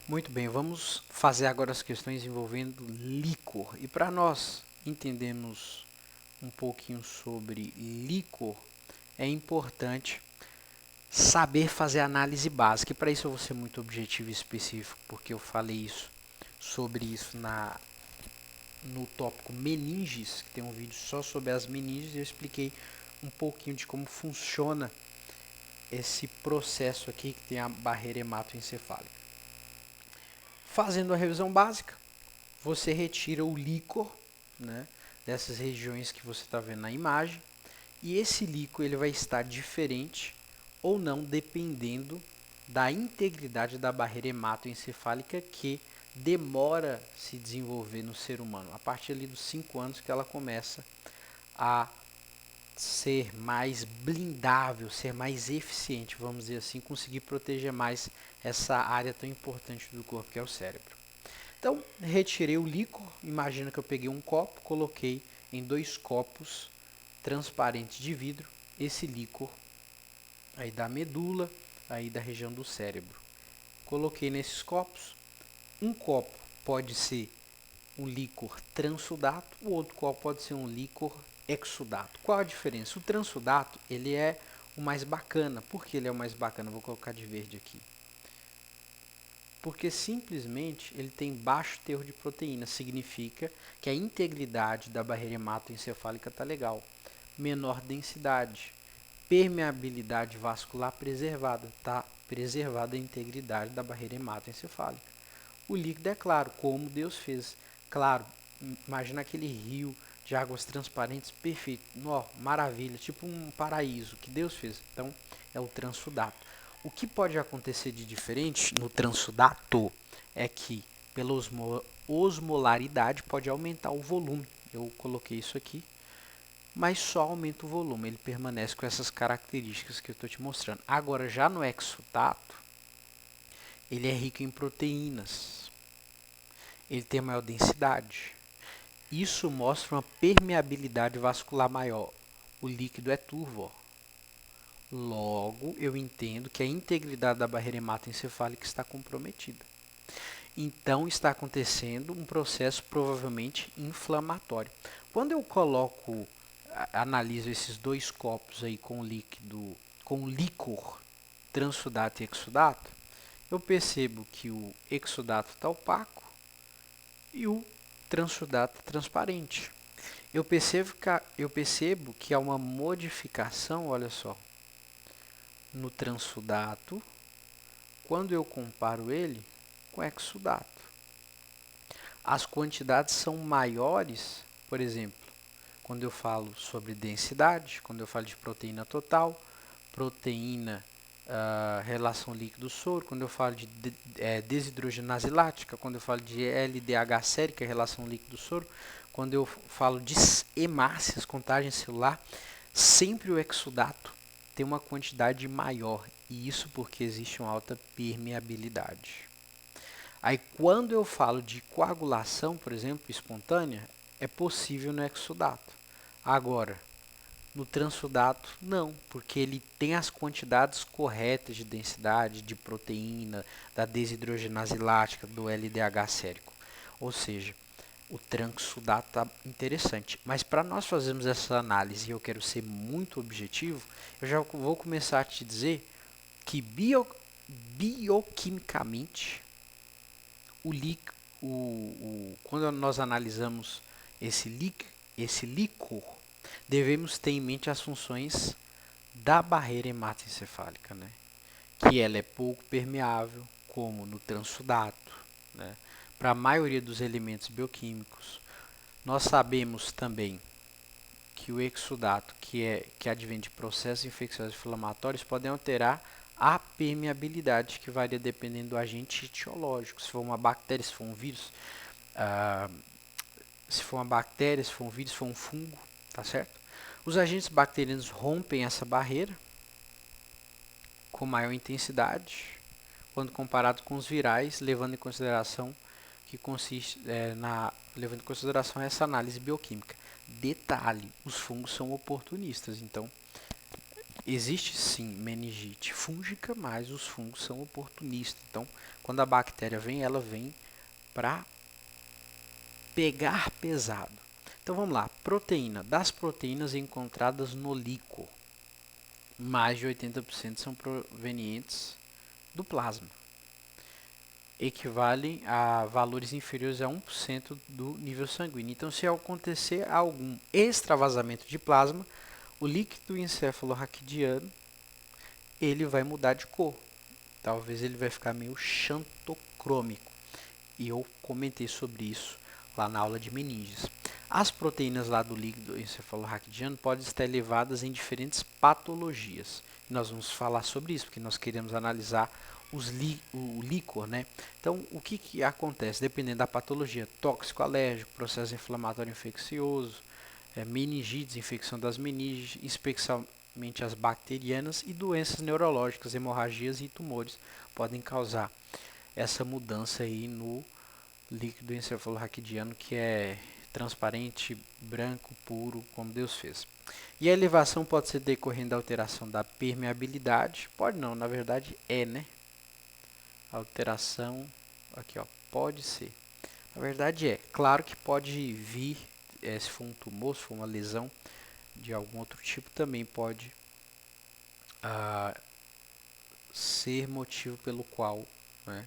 Muito bem, vamos fazer agora as questões envolvendo líquor. E para nós entendermos um pouquinho sobre líquor, é importante saber fazer análise básica. E para isso eu vou ser muito objetivo e específico, porque eu falei sobre isso no tópico meninges, que tem um vídeo só sobre as meninges, e eu expliquei um pouquinho de como funciona esse processo aqui que tem a barreira hematoencefálica. Fazendo a revisão básica, você retira o líquor, né, dessas regiões que você está vendo na imagem, e esse líquor ele vai estar diferente ou não dependendo da integridade da barreira hematoencefálica que demora a se desenvolver no ser humano. A partir ali dos 5 anos que ela começa a ser mais blindável, ser mais eficiente, vamos dizer assim, conseguir proteger mais essa área tão importante do corpo que é o cérebro. Então, retirei o líquor, imagina que eu peguei um copo, coloquei em 2 copos transparentes de vidro esse líquor aí da medula, aí da região do cérebro. Coloquei nesses copos, um copo pode ser um líquor transudato, o outro copo pode ser um líquor exudato. Qual a diferença? O transudato, ele é o mais bacana. Por que ele é o mais bacana? Vou colocar de verde aqui. Porque simplesmente ele tem baixo teor de proteína, significa que a integridade da barreira hematoencefálica está legal. Menor densidade, permeabilidade vascular preservada, está preservada a integridade da barreira hematoencefálica. O líquido é claro, como Deus fez. Claro, imagina aquele rio de águas transparentes, perfeito, maravilha, tipo um paraíso que Deus fez. Então, é o transudato. O que pode acontecer de diferente no transudato é que, pela osmolaridade, pode aumentar o volume. Eu coloquei isso aqui, mas só aumenta o volume, ele permanece com essas características que eu estou te mostrando. Agora, já no exudato, ele é rico em proteínas, ele tem maior densidade. Isso mostra uma permeabilidade vascular maior. O líquido é turvo. Logo, eu entendo que a integridade da barreira hematoencefálica está comprometida. Então, está acontecendo um processo provavelmente inflamatório. Quando eu analiso esses 2 copos aí com líquido, com líquor transudato e exudato, eu percebo que o exudato está opaco e o transudato transparente. Eu percebo que há uma modificação, olha só, no transudato, quando eu comparo ele com o exudato. As quantidades são maiores, por exemplo, quando eu falo sobre densidade, quando eu falo de proteína total, proteína, relação líquido-soro, quando eu falo de desidrogenase lática, quando eu falo de LDH sérica, relação líquido-soro, quando eu falo de hemácias, contagem celular, sempre o exudato tem uma quantidade maior, e isso porque existe uma alta permeabilidade. Aí quando eu falo de coagulação, por exemplo, espontânea, é possível no exudato. Agora, no transudato, não, porque ele tem as quantidades corretas de densidade, de proteína, da desidrogenase lática, do LDH sérico. Ou seja, o transudato está interessante. Mas para nós fazermos essa análise, e eu quero ser muito objetivo, eu já vou começar a te dizer que bioquimicamente, quando nós analisamos esse líquor, devemos ter em mente as funções da barreira hematoencefálica, né? Que ela é pouco permeável, como no transudato, né? Para a maioria dos elementos bioquímicos. Nós sabemos também que o exudato, que advém de processos infecciosos inflamatórios, podem alterar a permeabilidade, que varia dependendo do agente etiológico. Se for uma bactéria, se for um vírus, se for uma bactéria, se for um vírus, se for um fungo, tá certo? Os agentes bacterianos rompem essa barreira com maior intensidade quando comparado com os virais, levando em consideração levando em consideração essa análise bioquímica. Detalhe, os fungos são oportunistas, então existe sim meningite fúngica, mas os fungos são oportunistas. Então, quando a bactéria vem, ela vem para pegar pesado. Então vamos lá, proteína. Das proteínas encontradas no líquor, mais de 80% são provenientes do plasma. Equivalem a valores inferiores a 1% do nível sanguíneo. Então, se acontecer algum extravasamento de plasma, o líquido encefalorraquidiano ele vai mudar de cor. Talvez ele vai ficar meio xantocrômico. E eu comentei sobre isso lá na aula de meninges. As proteínas lá do líquido encefalorraquidiano podem estar elevadas em diferentes patologias. E nós vamos falar sobre isso, porque nós queremos analisar o líquor, né? Então, o que acontece? Dependendo da patologia, tóxico, alérgico, processo inflamatório infeccioso, meningites, infecção das meninges, especialmente as bacterianas e doenças neurológicas, hemorragias e tumores podem causar essa mudança aí no líquido encefalorraquidiano, que é transparente, branco, puro, como Deus fez. E a elevação pode ser decorrendo da alteração da permeabilidade, pode não, na verdade é, né? Alteração, aqui ó, pode ser. Na verdade é, claro que pode vir, se for um tumor, se for uma lesão de algum outro tipo, também pode ser motivo pelo qual, né,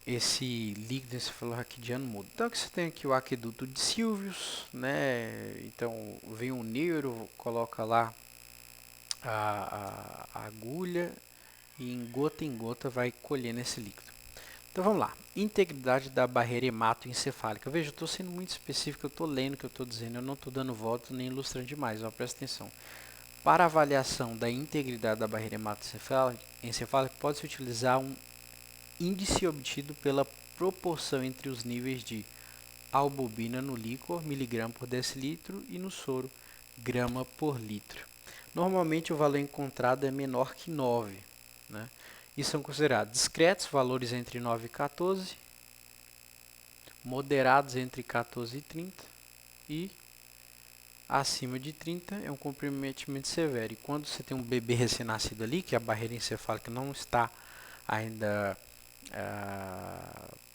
esse líquido encefalorraquidiano muda. Então aqui você tem aqui o aqueduto de Sylvius, né? Então vem um neuro, coloca lá a agulha e em gota vai colhendo esse líquido. Então vamos lá, integridade da barreira hematoencefálica. Veja, eu estou sendo muito específico, eu estou lendo o que eu estou dizendo, eu não estou dando voto nem ilustrando demais, ó, presta atenção. Para avaliação da integridade da barreira hematoencefálica, pode-se utilizar um índice obtido pela proporção entre os níveis de albumina no líquor, miligrama por decilitro, e no soro, grama por litro. Normalmente o valor encontrado é menor que 9, né? E são considerados discretos, valores entre 9 e 14, moderados entre 14 e 30, e acima de 30 é um comprometimento severo. E quando você tem um bebê recém-nascido ali, que a barreira encefálica não está ainda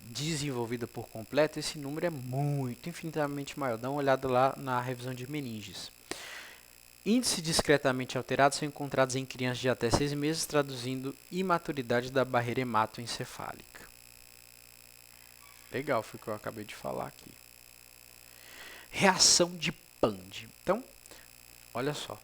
desenvolvida por completo, esse número é muito, infinitamente maior. Dá uma olhada lá na revisão de meninges. Índices discretamente alterados são encontrados em crianças de até 6 meses, traduzindo imaturidade da barreira hematoencefálica. Legal, foi o que eu acabei de falar aqui. Reação de Pand. Então, olha só.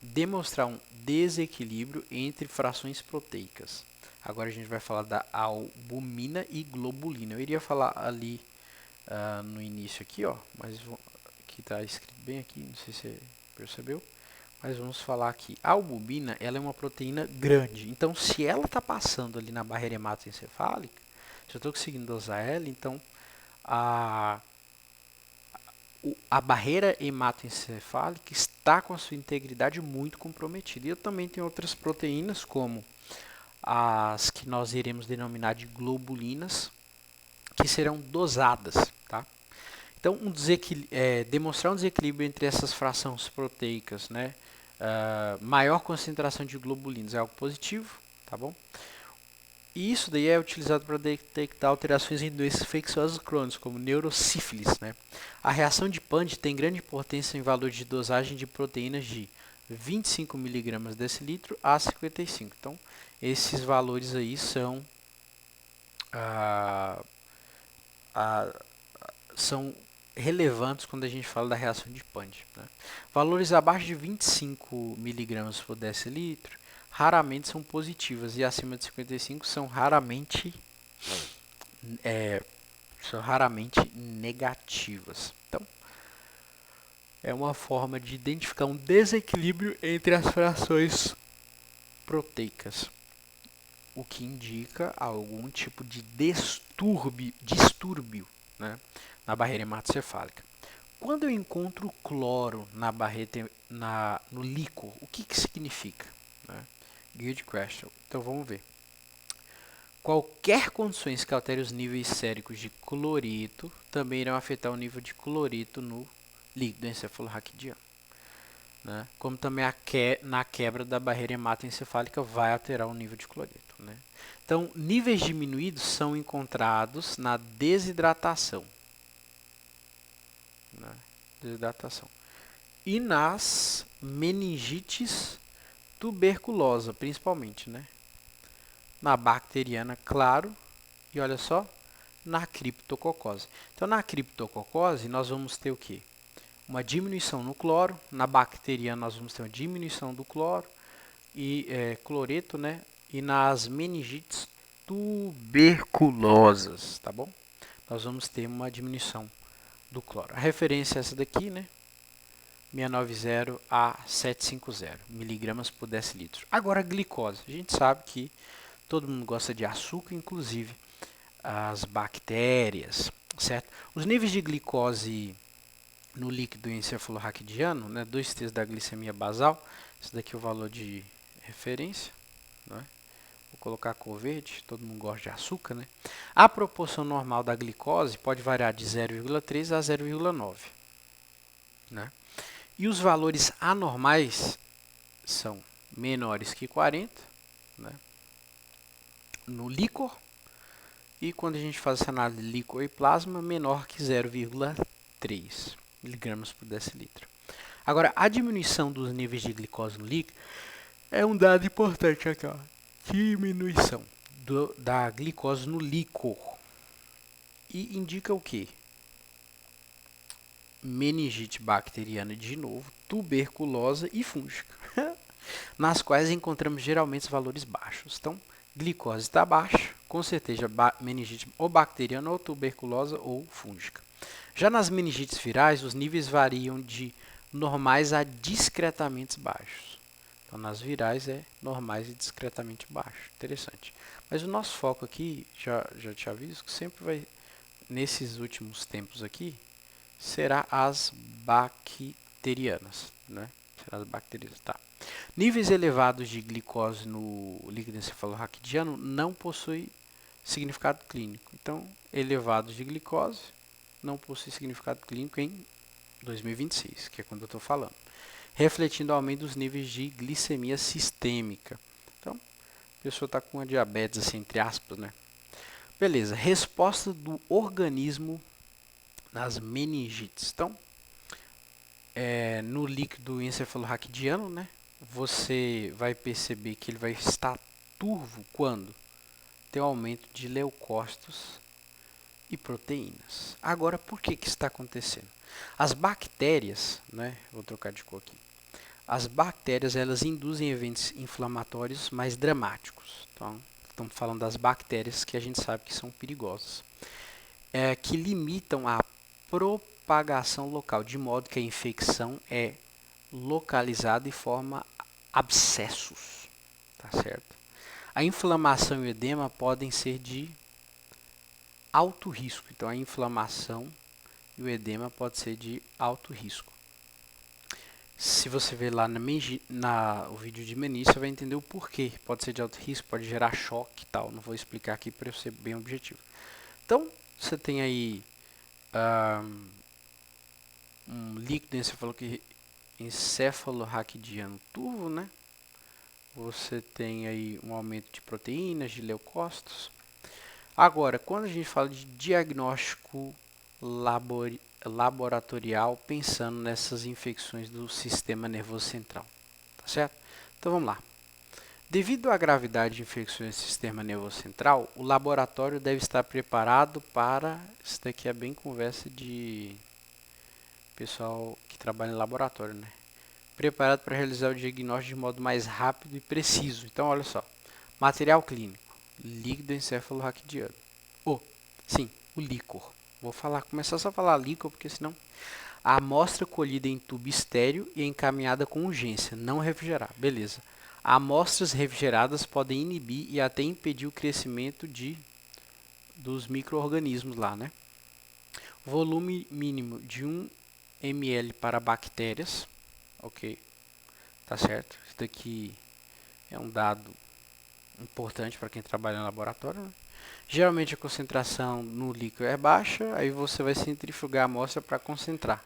Demonstrar um desequilíbrio entre frações proteicas. Agora a gente vai falar da albumina e globulina. Eu iria falar ali no início aqui, ó, mas aqui está escrito bem aqui, não sei se você percebeu, mas vamos falar aqui. A albumina, ela é uma proteína grande, então se ela está passando ali na barreira hematoencefálica, se eu estou conseguindo dosar ela, então a barreira hematoencefálica está com a sua integridade muito comprometida. E eu também tenho outras proteínas, como as que nós iremos denominar de globulinas, que serão dosadas, tá? Então, demonstrar um desequilíbrio entre essas frações proteicas, né? Maior concentração de globulinas é algo positivo, tá bom? E isso daí é utilizado para detectar alterações em doenças infecciosas crônicas, como neurosífilis, né? A reação de Pand tem grande importância em valor de dosagem de proteínas de 25 mg decilitro a 55. Então, esses valores aí são são relevantes quando a gente fala da reação de Pand, né? Valores abaixo de 25 mg por decilitro raramente são positivas e acima de 55 são raramente negativas. Então, é uma forma de identificar um desequilíbrio entre as frações proteicas, o que indica algum tipo de distúrbio, né, na barreira hematocefálica. Quando eu encontro cloro no líquor, o que significa? Né? Good question. Então vamos ver. Qualquer condições que alterem os níveis séricos de cloreto também irão afetar o nível de cloreto no líquido encefalorraquidiano. né? Como também na quebra da barreira hematoencefálica vai alterar o nível de cloreto, né? Então, níveis diminuídos são encontrados na desidratação, né? Desidratação. E nas meningites tuberculosa, principalmente, né? Na bacteriana, claro, e olha só, na criptococose. Então, na criptococose, nós vamos ter o quê? Uma diminuição no cloro, na bacteriana nós vamos ter uma diminuição do cloro e cloreto, né? E nas meningites tuberculosas, tá bom? Nós vamos ter uma diminuição do cloro. A referência é essa daqui, né? 690 a 750 miligramas por decilitro. Agora a glicose. A gente sabe que todo mundo gosta de açúcar, inclusive as bactérias, certo? Os níveis de glicose no líquido encefalorraquidiano, né, 2/3 da glicemia basal, esse daqui é o valor de referência, né? Vou colocar a cor verde, todo mundo gosta de açúcar, né? A proporção normal da glicose pode variar de 0,3 a 0,9, né? E os valores anormais são menores que 40, né, no líquor, e quando a gente faz essa análise de líquor e plasma, menor que 0,3 miligramas por decilitro. Agora, a diminuição dos níveis de glicose no líquido é um dado importante aqui, ó. Diminuição da glicose no líquor. E indica o quê? Meningite bacteriana de novo, tuberculose e fúngica, nas quais encontramos geralmente os valores baixos. Então, glicose está baixa, com certeza meningite ou bacteriana ou tuberculosa ou fúngica. Já nas meningites virais, os níveis variam de normais a discretamente baixos. Então, nas virais é normais e discretamente baixo. Interessante. Mas o nosso foco aqui, já te aviso, que sempre vai, nesses últimos tempos aqui, será as bacterianas, né? Será as bacterianas, tá. Níveis elevados de glicose no líquido encefalorraquidiano não possui significado clínico. Então, elevados de glicose não possui significado clínico em 2026, que é quando eu estou falando. Refletindo o aumento dos níveis de glicemia sistêmica. Então, a pessoa está com uma diabetes, assim, entre aspas, né? Beleza, resposta do organismo nas meningites. Então, no líquido encefalorraquidiano, né, você vai perceber que ele vai estar turvo quando tem um aumento de leucócitos e proteínas. Agora, por que isso está acontecendo? As bactérias, né, vou trocar de cor aqui. As bactérias, elas induzem eventos inflamatórios mais dramáticos. Então, estamos falando das bactérias que a gente sabe que são perigosas, que limitam a propagação local, de modo que a infecção é localizada e forma abscessos, tá certo? A inflamação e o edema podem ser de alto risco. Então, a inflamação e o edema pode ser de alto risco. Se você ver lá o vídeo de meninite, você vai entender o porquê. Pode ser de alto risco, pode gerar choque e tal. Não vou explicar aqui para eu ser bem objetivo. Então, você tem aí um líquido encefalorraquidiano turvo, né? Você tem aí um aumento de proteínas, de leucócitos. Agora, quando a gente fala de diagnóstico laboratorial, pensando nessas infecções do sistema nervoso central, tá certo? Então vamos lá. Devido à gravidade de infecções do sistema nervoso central, o laboratório deve estar preparado para... Isso daqui é bem conversa de pessoal que trabalha em laboratório, né? Preparado para realizar o diagnóstico de modo mais rápido e preciso. Então, olha só. Material clínico. Líquido encefalorraquidiano. Sim, o líquor. Vou começar só a falar líquor, porque senão... A amostra colhida em tubo estéreo e encaminhada com urgência, não refrigerar. Beleza. Amostras refrigeradas podem inibir e até impedir o crescimento dos micro-organismos lá, né? Volume mínimo de 1 ml para bactérias. Ok, tá certo. Isso daqui é um dado importante para quem trabalha em laboratório, né? Geralmente a concentração no líquido é baixa, aí você vai centrifugar a amostra para concentrar.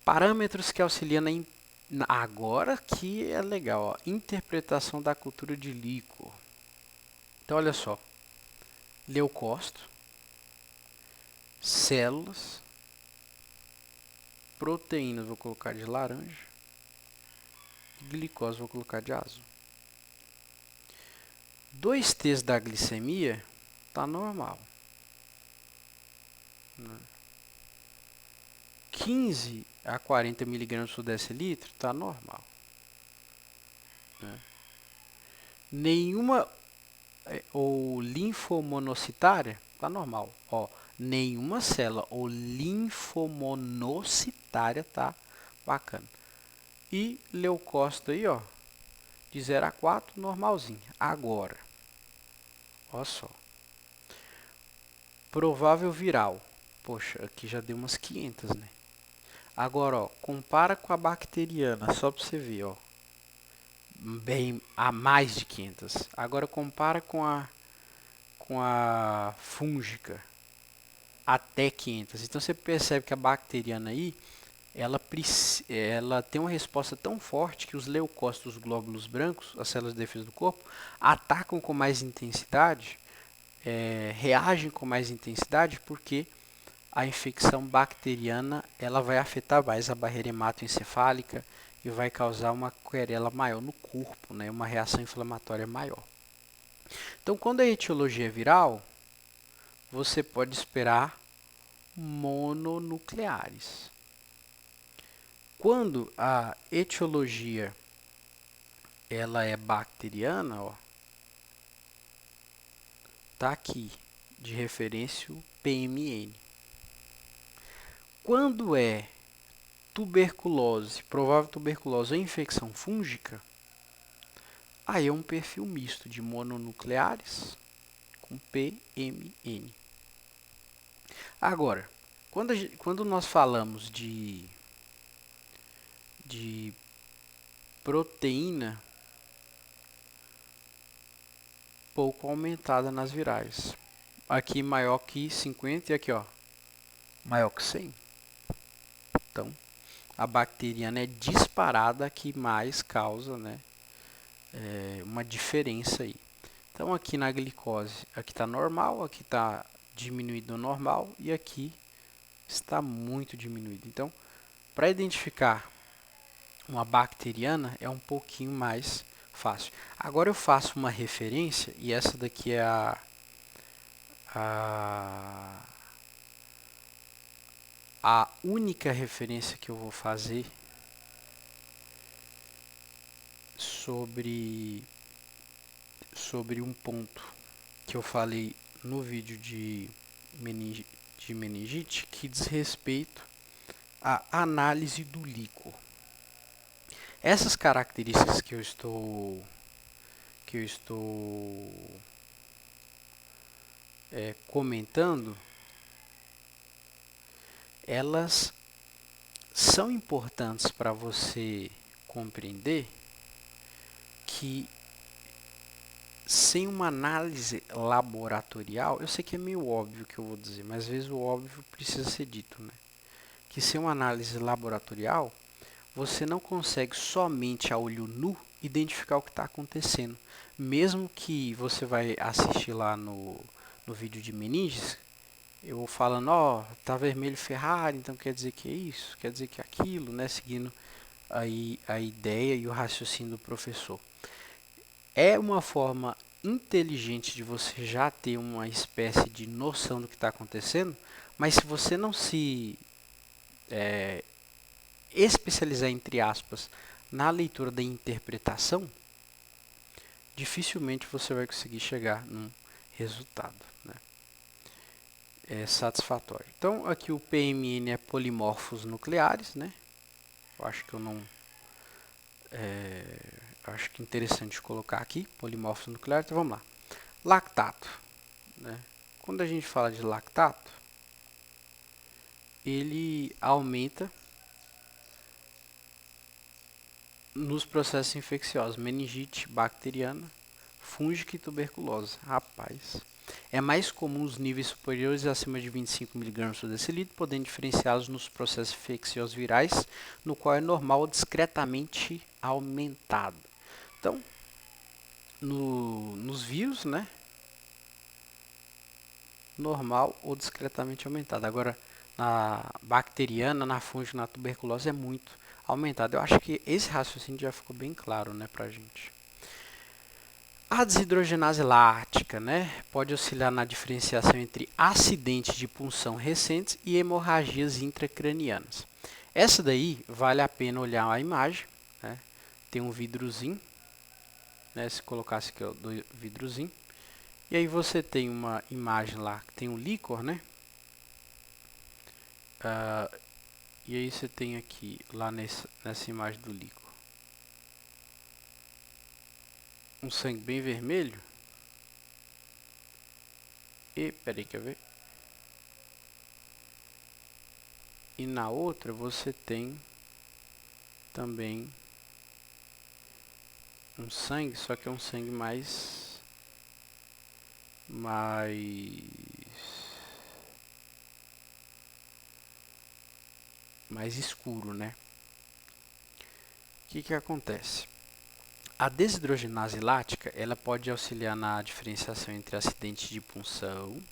Parâmetros que auxiliam na Agora que é legal, ó. Interpretação da cultura de líquor. Então, olha só. Leucócito, células, proteínas, vou colocar de laranja. Glicose, vou colocar de azul. 2T's da glicemia tá normal. 15 a 40 miligramas por decilitro tá normal. Nenhuma ou linfomonocitária tá normal. Ó, nenhuma célula ou linfomonocitária tá bacana. E leucócito aí, ó, de 0 a 4, normalzinho. Agora, olha só. Provável viral. Poxa, aqui já deu umas 500, né? Agora, ó, compara com a bacteriana, só para você ver, ó. Bem, a mais de 500. Agora compara com a fúngica, até 500. Então você percebe que a bacteriana aí, ela tem uma resposta tão forte que os leucócitos, os glóbulos brancos, as células de defesa do corpo, atacam com mais intensidade, reagem com mais intensidade, porque a infecção bacteriana ela vai afetar mais a barreira hematoencefálica e vai causar uma querela maior no corpo, né? Uma reação inflamatória maior. Então, quando a etiologia é viral, você pode esperar mononucleares. Quando a etiologia ela é bacteriana, ó, tá aqui de referência o PMN. Quando é tuberculose, provável tuberculose ou infecção fúngica, aí é um perfil misto de mononucleares com PMN. Agora, quando nós falamos de proteína pouco aumentada nas virais. Aqui maior que 50 e aqui, ó, maior que 100. Então, a bacteriana é disparada que mais causa, né, uma diferença aí. Então, aqui na glicose, aqui está normal, aqui está diminuído no normal e aqui está muito diminuído. Então, para identificar uma bacteriana é um pouquinho mais fácil. Agora eu faço uma referência, e essa daqui é a única referência que eu vou fazer sobre um ponto que eu falei no vídeo de meningite, que diz respeito à análise do líquor. Essas características que eu estou comentando, elas são importantes para você compreender que sem uma análise laboratorial, eu sei que é meio óbvio que eu vou dizer, mas às vezes o óbvio precisa ser dito, né? Que sem uma análise laboratorial, você não consegue somente a olho nu identificar o que está acontecendo. Mesmo que você vai assistir lá no vídeo de meninges, eu vou falando, ó, tá vermelho Ferrari, então quer dizer que é isso, quer dizer que é aquilo, né? Seguindo aí a ideia e o raciocínio do professor. É uma forma inteligente de você já ter uma espécie de noção do que está acontecendo, mas se você não se especializar, entre aspas, na leitura da interpretação, dificilmente você vai conseguir chegar num resultado, né, satisfatório. Então, aqui o PMN é polimorfos nucleares, né? Eu acho que eu não... acho que é interessante colocar aqui, polimorfos nucleares. Então, vamos lá. Lactato, né? Quando a gente fala de lactato, ele aumenta nos processos infecciosos, meningite bacteriana, fúngica e tuberculose. Rapaz. É mais comum os níveis superiores acima de 25 mg por decilitro, podendo diferenciá-los nos processos infecciosos virais, no qual é normal ou discretamente aumentado. Então, nos vírus, né? Normal ou discretamente aumentado. Agora, na bacteriana, na fúngica, na tuberculose é muito aumentado. Eu acho que esse raciocínio já ficou bem claro, né, pra gente. A desidrogenase lática, né, pode auxiliar na diferenciação entre acidentes de punção recentes e hemorragias intracranianas. Essa daí vale a pena olhar a imagem, né? Tem um vidrozinho, né, se colocasse aqui do vidrozinho, e aí você tem uma imagem lá que tem um líquor, né? E aí você tem aqui, lá nessa imagem do líquor, um sangue bem vermelho. E, peraí, quer ver? E na outra você tem também um sangue, só que é um sangue mais escuro, né? O que acontece? A desidrogenase lática, ela pode auxiliar na diferenciação entre acidentes de punção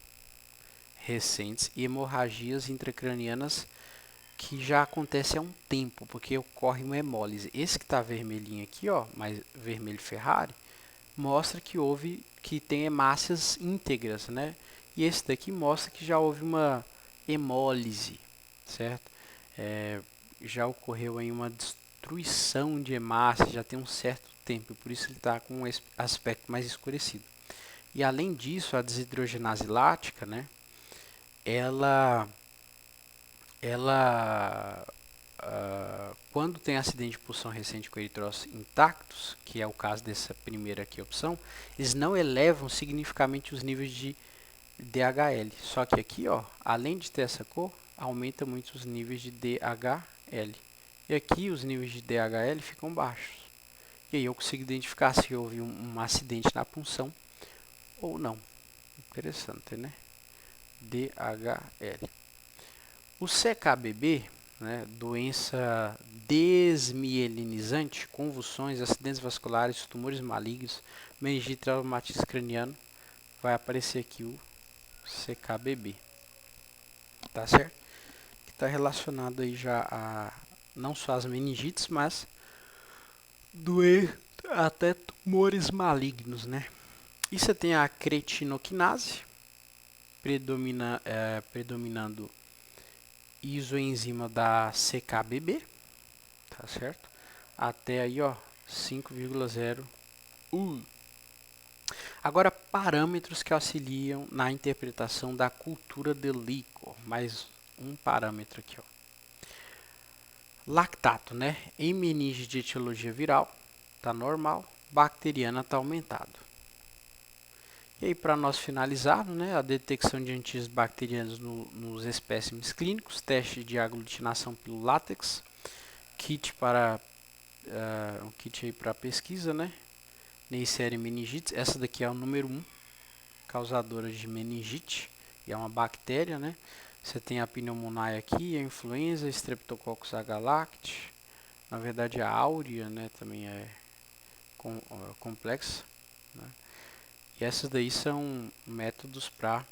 recentes e hemorragias intracranianas que já acontece há um tempo, porque ocorre uma hemólise. Esse que está vermelhinho aqui, ó, mais vermelho Ferrari, mostra que tem hemácias íntegras, né? E esse daqui mostra que já houve uma hemólise, certo? Já ocorreu aí uma destruição de hemácias, já tem um certo tempo, por isso ele está com um aspecto mais escurecido. E além disso, a desidrogenase lática, né? Ela quando tem acidente de pulsão recente com eritrócitos intactos, que é o caso dessa primeira aqui opção, eles não elevam significativamente os níveis de DHL. Só que aqui, ó, além de ter essa cor, aumenta muito os níveis de DHL. E aqui os níveis de DHL ficam baixos. E aí eu consigo identificar se houve um acidente na punção ou não. Interessante, né? DHL. O CKBB, né, doença desmielinizante, convulsões, acidentes vasculares, tumores malignos, meningite, traumatismo craniano, vai aparecer aqui o CKBB, tá certo? Que está relacionado aí já a não só as meningites, mas até tumores malignos, né? E você tem a cretinoquinase predominando isoenzima da CKBB, tá certo? Até aí, ó, 5,0. Agora, parâmetros que auxiliam na interpretação da cultura de líquor. Mais um parâmetro aqui, ó. Lactato, né? Em meningite de etiologia viral, tá normal. Bacteriana tá aumentado. E aí, para nós finalizarmos, né, a detecção de antígenos bacterianos nos espécimes clínicos, teste de aglutinação pelo látex, kit para um kit aí para pesquisa, né? Neisseria meningitis, essa daqui é o número 1, causadora de meningite, e é uma bactéria, né? Você tem a pneumonia aqui, a influenza, Streptococcus agalacti, na verdade a áurea, né, também é complexa, né? E essas daí são métodos para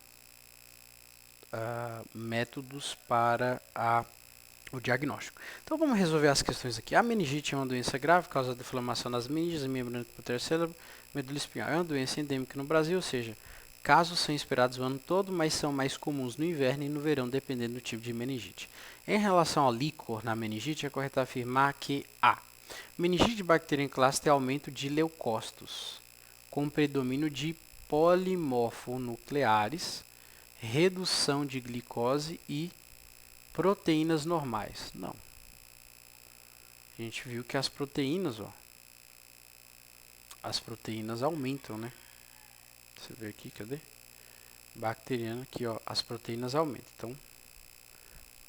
o diagnóstico. Então vamos resolver as questões aqui. A meningite é uma doença grave, causa de inflamação das meninges, membrana do cérebro, medula espinhal. É uma doença endêmica no Brasil, ou seja, casos são esperados o ano todo, mas são mais comuns no inverno e no verão, dependendo do tipo de meningite. Em relação ao líquor na meningite, é correto afirmar que a meningite bacteriana clássica tem aumento de leucócitos, com predomínio de polimorfonucleares, redução de glicose e proteínas normais. Não. A gente viu que as proteínas, ó, as proteínas aumentam, né? Você vê aqui, cadê? Bacteriana aqui, ó, as proteínas aumentam.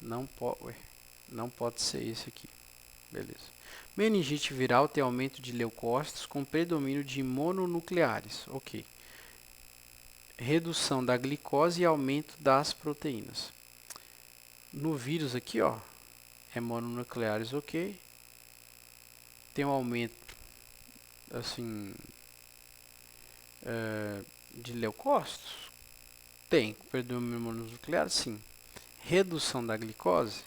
Então, não pode ser esse aqui. Beleza. Meningite viral tem aumento de leucócitos com predomínio de mononucleares. Ok. Redução da glicose e aumento das proteínas. No vírus aqui, ó, é mononucleares, ok. Tem um aumento, assim, de leucócitos? Tem. Predomínio mononuclear? Sim. Redução da glicose?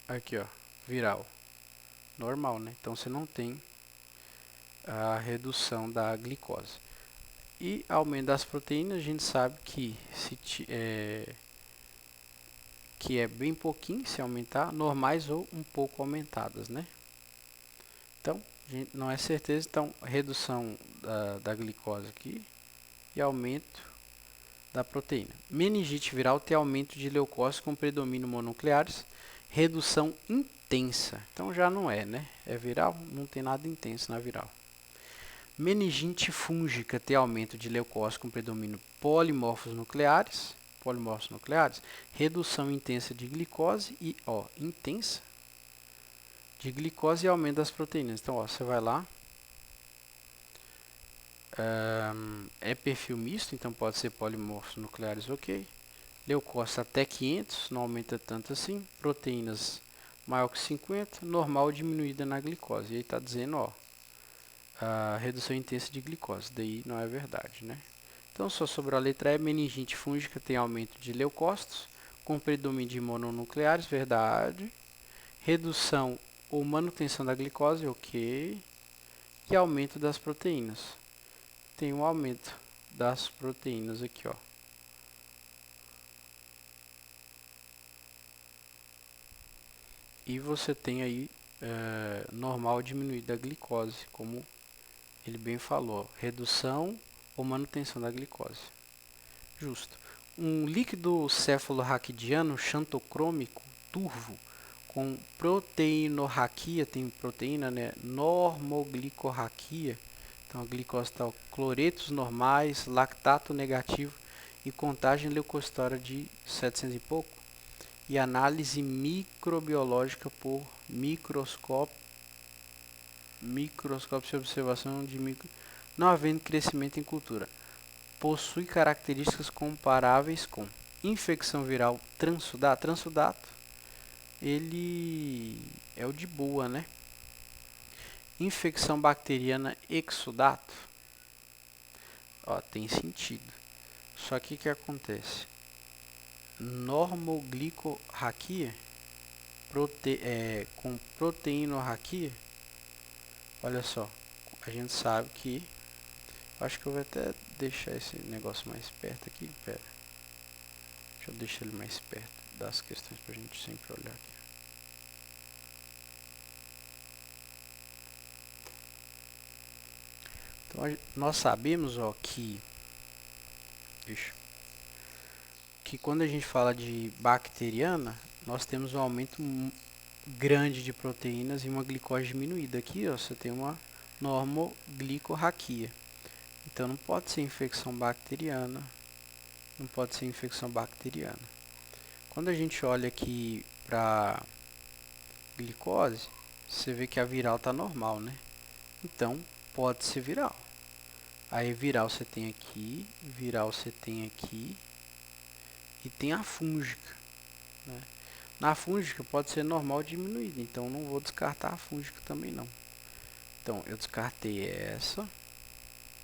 Aqui, ó, viral. Normal, né? Então, você não tem a redução da glicose. E aumento das proteínas, a gente sabe que que é bem pouquinho se aumentar, normais ou um pouco aumentadas, né? Então, não é certeza, então redução da glicose aqui e aumento da proteína. Meningite viral tem aumento de leucócitos com predomínio mononucleares, redução intensa. Então já não é, né? É viral, não tem nada intenso na viral. Meningite fúngica tem aumento de leucócitos com predomínio polimorfos nucleares, redução intensa de glicose e, ó, intensa de glicose e aumento das proteínas. Então, ó, você vai lá, é perfil misto, então pode ser polimorfos nucleares, ok. Leucócitos até 500, não aumenta tanto assim. Proteínas maior que 50, normal diminuída na glicose. E aí está dizendo, ó, a redução intensa de glicose. Daí não é verdade, né? Então, só sobrou a letra E. Meningite fúngica tem aumento de leucócitos, com predomínio de mononucleares, verdade. Redução ou manutenção da glicose, ok. E aumento das proteínas. Tem um aumento das proteínas aqui, ó. E você tem aí normal diminuído da glicose, como ele bem falou, redução ou manutenção da glicose. Justo. Um líquido cefalorraquidiano xantocrômico turvo com proteinorraquia, tem proteína, né? Normoglicorraquia, então a glicose está cloretos normais, lactato negativo e contagem leucocitória de 700 e pouco, e análise microbiológica por microscópio de observação de não havendo crescimento em cultura. Possui características comparáveis com infecção viral transsudato. Transsudato, ele é o de boa, né? Infecção bacteriana exudato, ó, tem sentido. Só que o que acontece? Normoglicorraquia, com proteinorraquia, olha só, a gente sabe que, acho que eu vou até deixar esse negócio mais perto aqui, pera, deixa eu deixar ele mais perto das questões para a gente sempre olhar aqui. Então, nós sabemos, ó, que quando a gente fala de bacteriana, nós temos um aumento grande de proteínas e uma glicose diminuída. Aqui, ó, você tem uma normoglicorraquia. Então não pode ser infecção bacteriana. Não pode ser infecção bacteriana. Quando a gente olha aqui para glicose, você vê que a viral está normal, né? Então pode ser viral. Aí viral você tem aqui, viral você tem aqui e tem a fúngica, né? Na fúngica pode ser normal diminuída, então não vou descartar a fúngica também não. Então eu descartei essa,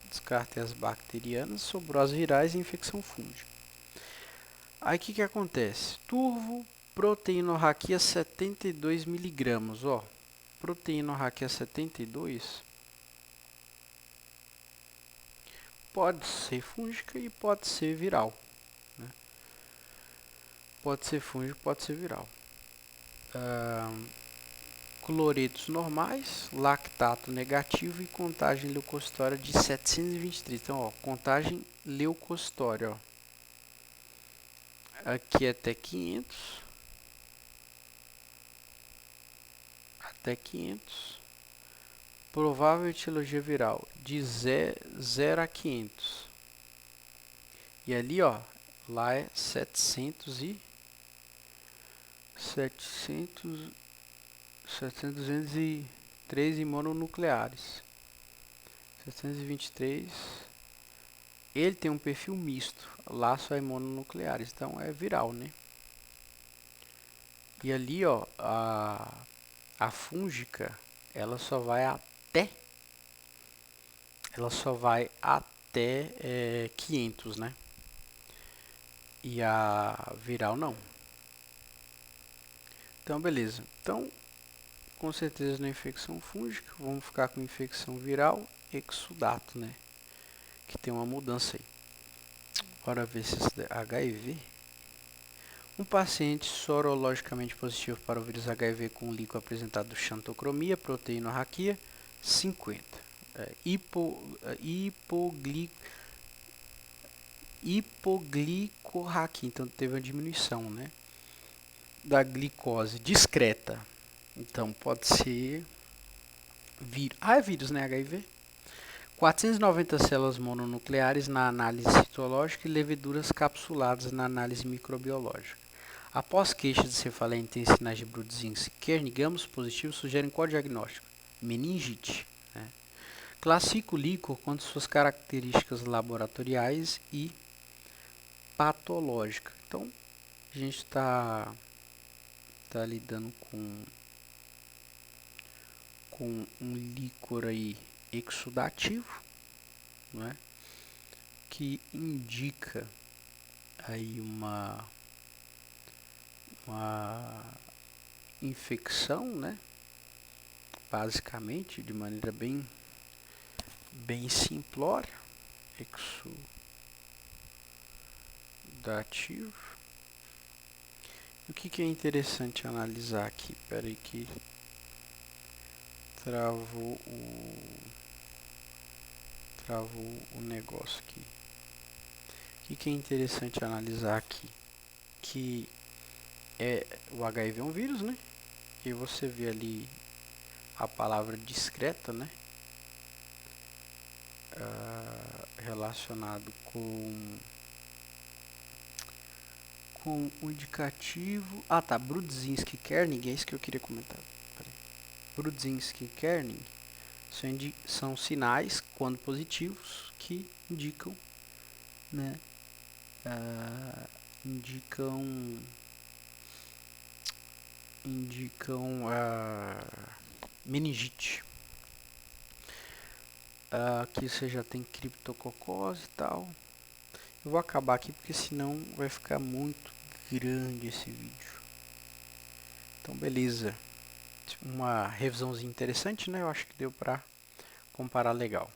descartei as bacterianas, sobrou as virais e infecção fúngica. Aí o que acontece? Turvo, proteinorraquia 72 miligramas, ó. Proteinorraquia 72 pode ser fúngica e pode ser viral, né? Pode ser fúngica, pode ser viral. Cloretos normais, lactato negativo e contagem leucocitória de 723. Então, ó, contagem leucocitória, ó. Aqui é até 500. Até 500. Provável etiologia viral de 0 a 500. E ali, ó, lá é 700 e 703 imunonucleares. 723. Ele tem um perfil misto. Lá só é mononucleares, então é viral, né? E ali, ó, a fúngica, ela só vai até 500, né? E a viral não. Então, beleza. Então, com certeza na infecção fúngica, vamos ficar com infecção viral, exudato, né? Que tem uma mudança aí. Bora ver se esse HIV. Um paciente sorologicamente positivo para o vírus HIV com líquido apresentado xantocromia, proteinorraquia, 50. Hipoglicorraquia, então teve uma diminuição, né, da glicose discreta. Então pode ser vírus. É vírus, né, HIV? 490 células mononucleares na análise citológica e leveduras capsuladas na análise microbiológica. Após queixa de cefaleia intensa e sinais de Brudzinski e Kernig, ambos positivos sugerem qual diagnóstico? Meningite. Né? Classifica o líquor quanto suas características laboratoriais e patológicas. Então, a gente está lidando com um líquor aí exudativo, não é? Que indica aí uma infecção, né? Basicamente, de maneira bem simplória, exudativo. O que é interessante analisar aqui? Espera aí que travou o negócio aqui. O que é interessante analisar aqui? Que o HIV é um vírus, né? E você vê ali a palavra discreta, né? Relacionado com o indicativo. Ah, tá. Brudzinski e Kernig, é isso que eu queria comentar. Brudzinski e Kernig são sinais, quando positivos, que indicam, né? Indicam meningite. Aqui você já tem criptococose e tal. Eu vou acabar aqui porque senão vai ficar muito grande esse vídeo. Então, beleza. Uma revisãozinha interessante, né? Eu acho que deu pra comparar legal.